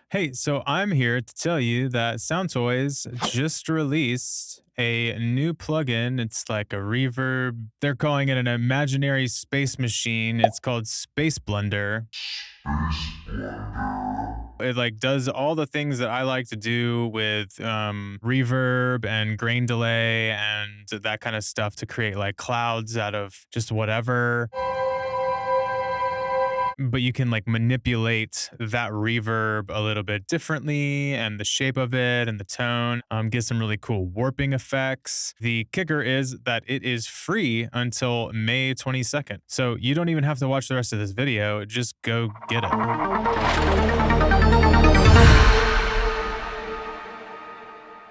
Hey, so I'm here to tell you that Soundtoys just released a new plugin. It's like a reverb. They're calling it an imaginary space machine. It's called SPACEBLENDER. It like does all the things that I like to do with reverb and grain delay and that kind of stuff to create like clouds out of just whatever, but you can like manipulate that reverb a little bit differently and the shape of it and the tone, get some really cool warping effects. The kicker is that it is free until May 22nd. So you don't even have to watch the rest of this video. Just go get it.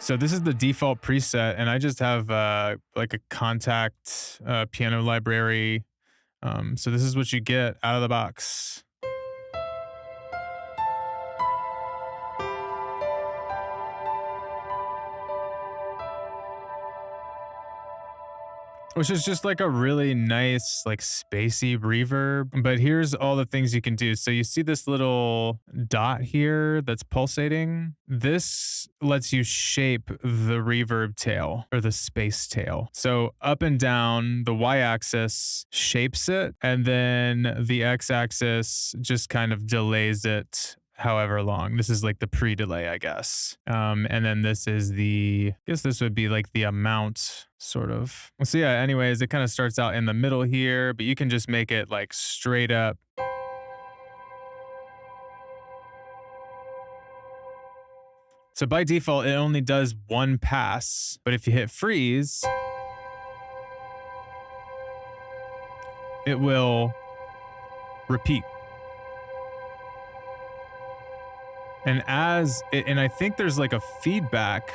So this is the default preset, and I just have like a contact piano library. So this is what you get out of the box. Which is just like a really nice, like spacey reverb. But here's all the things you can do. So you see this little dot here that's pulsating. This lets you shape the reverb tail or the space tail. So up and down, the y-axis shapes it, and then the x-axis just kind of delays it however long. This is like the pre-delay, I guess. And then this is I guess this would be like the amount, sort of. So yeah, anyways, it kind of starts out in the middle here, but you can just make it like straight up. So by default, it only does one pass, but if you hit freeze, it will repeat. And and I think there's like a feedback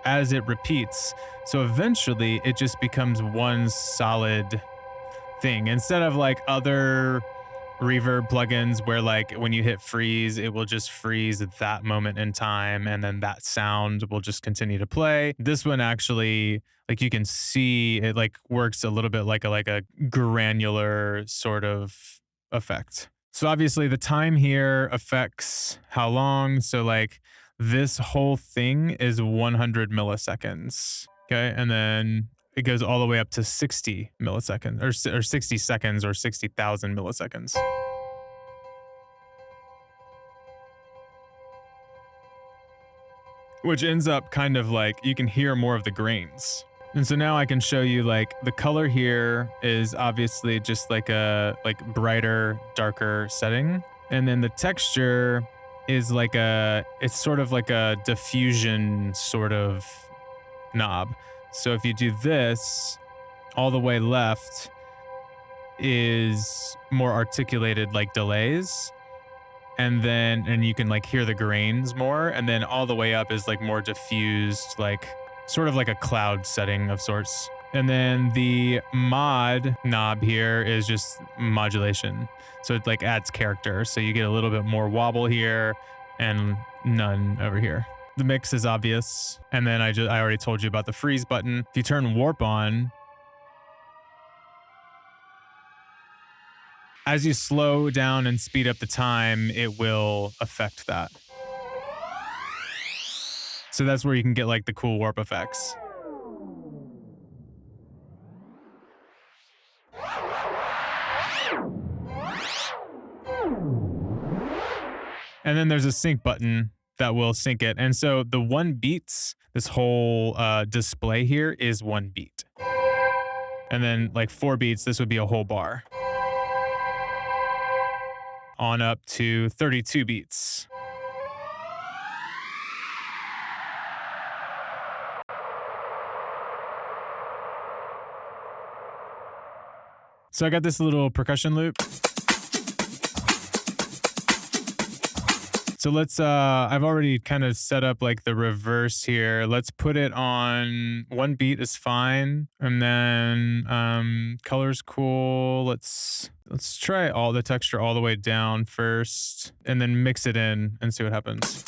as it repeats. So eventually it just becomes one solid thing instead of like other reverb plugins where like when you hit freeze, it will just freeze at that moment in time and then that sound will just continue to play. This one actually, like you can see it like works a little bit like a granular sort of effect. So obviously the time here affects how long. So like this whole thing is 100 milliseconds. Okay. And then it goes all the way up to 60 milliseconds or 60 seconds or 60,000 milliseconds. Which ends up kind of like you can hear more of the grains. And so now I can show you like the color here is obviously just like a brighter, darker setting. And then the texture is like it's sort of like a diffusion sort of knob. So if you do this, all the way left is more articulated like delays. And you can like hear the grains more. And then all the way up is like more diffused, like sort of like a cloud setting of sorts. And then the mod knob here is just modulation. So it like adds character. So you get a little bit more wobble here and none over here. The mix is obvious. And then I already told you about the freeze button. If you turn warp on, as you slow down and speed up the time, it will affect that. So that's where you can get like the cool warp effects. And then there's a sync button that will sync it. And so the 1 beats, this whole display here is 1 beat. And then like 4 beats, this would be a whole bar. On up to 32 beats. So I got this little percussion loop. So let's, I've already kind of set up like the reverse here. Let's put it on 1 beat is fine. And then color's cool. Let's try all the texture all the way down first and then mix it in and see what happens.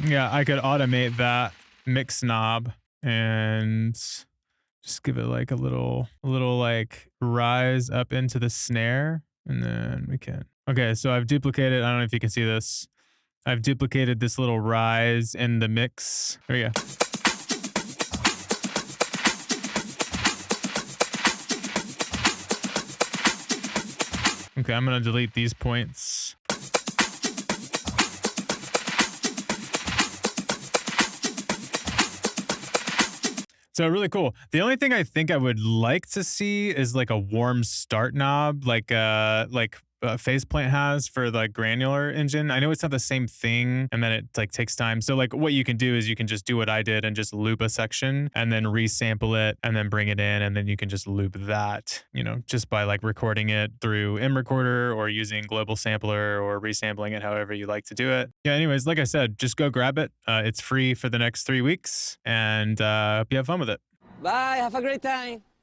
Yeah, I could automate that mix knob and Just give it like a little like rise up into the snare, and then we can. Okay, so I've duplicated. I don't know if you can see this. I've duplicated this little rise in the mix. There we go. Okay, I'm gonna delete these points. So really cool. The only thing I think I would like to see is like a warm start knob, like Faceplant has for the granular engine. I know it's not the same thing, and then it like takes time. So like what you can do is you can just do what I did and just loop a section and then resample it and then bring it in, and then you can just loop that, you know, just by like recording it through M Recorder or using Global Sampler or resampling it however you like to do it. Yeah, anyways, like I said, just go grab it. It's free for the next 3 weeks, and hope you have fun with it. Bye, have a great time.